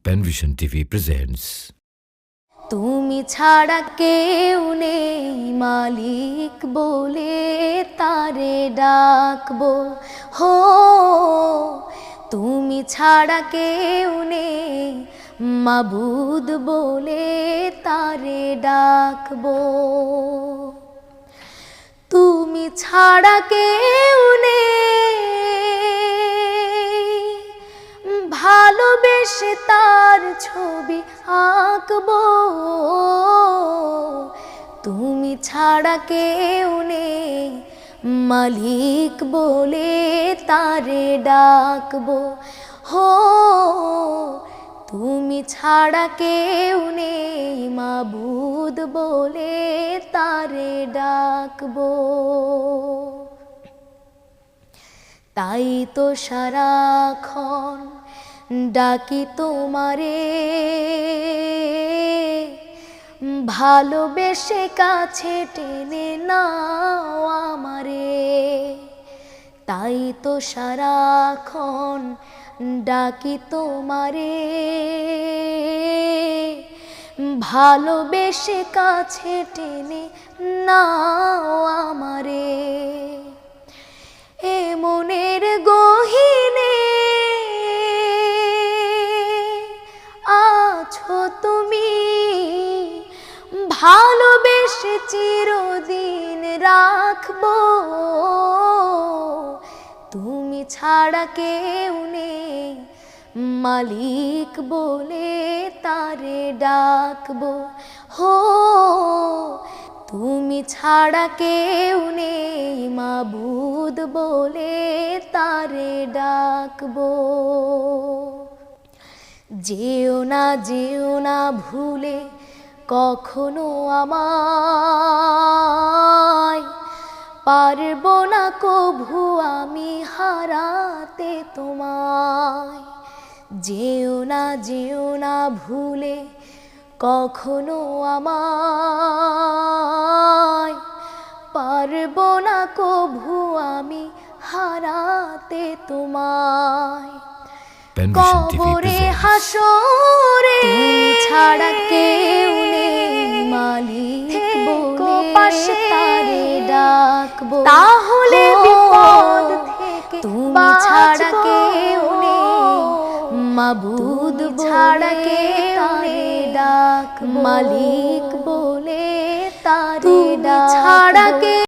পেনভিশন TV presents. তুমি ছাড়া কেউ নেই মালিক বলে তারে ডাকবো, হো তুমি ছাড়া কেউ নেই মাবুদ বলে তারে ডাকবো। তুমি ছাড়া কেউ নেই ভালোবেসে তার ছবি আঁকবো। তুমি ছাড়া কেউ নেই মালিক বলে তারে ডাকবো, হো তুমি ছাড়া কেউ নেই মাবুদ বলে তারে ডাকবো। তাই তো সারাক্ষণ ডাকি তোমারে, ভালোবেসে কাছে টেনে নাও আমারে। তাই তো সারাক্ষণ ডাকি তোমারে, ভালোবেসে কাছে টেনে নাও আমারে। এ মনের গহীনে আছো তুমি, ভালোবেসে চিরদিন রাখবো। তুমি ছাড়া কেউ নেই মালিক বলে তারে ডাকবো, হো তুমি ছাড়া কেউ নেই মাবুদ বলে তারে ডাকবো। যেও না ভুলে কখনো আমায়, পারবো না কভু আমি হারাতে তোমায়। যেও না ভুলে কখনো আমায়, পারবো না কভু আমি হারাতে তোমায়। কবরে হাসরে তুমি ছাড়া কেউ নেই মালিক বলে তারে ডাকবো, তাহলে বিপদ থেকে তুমি ছাড়া কেউ নেই মাবুদ ছাড়া কেউ নেই ডাকবো, মালিক বলে তারে ছাড়া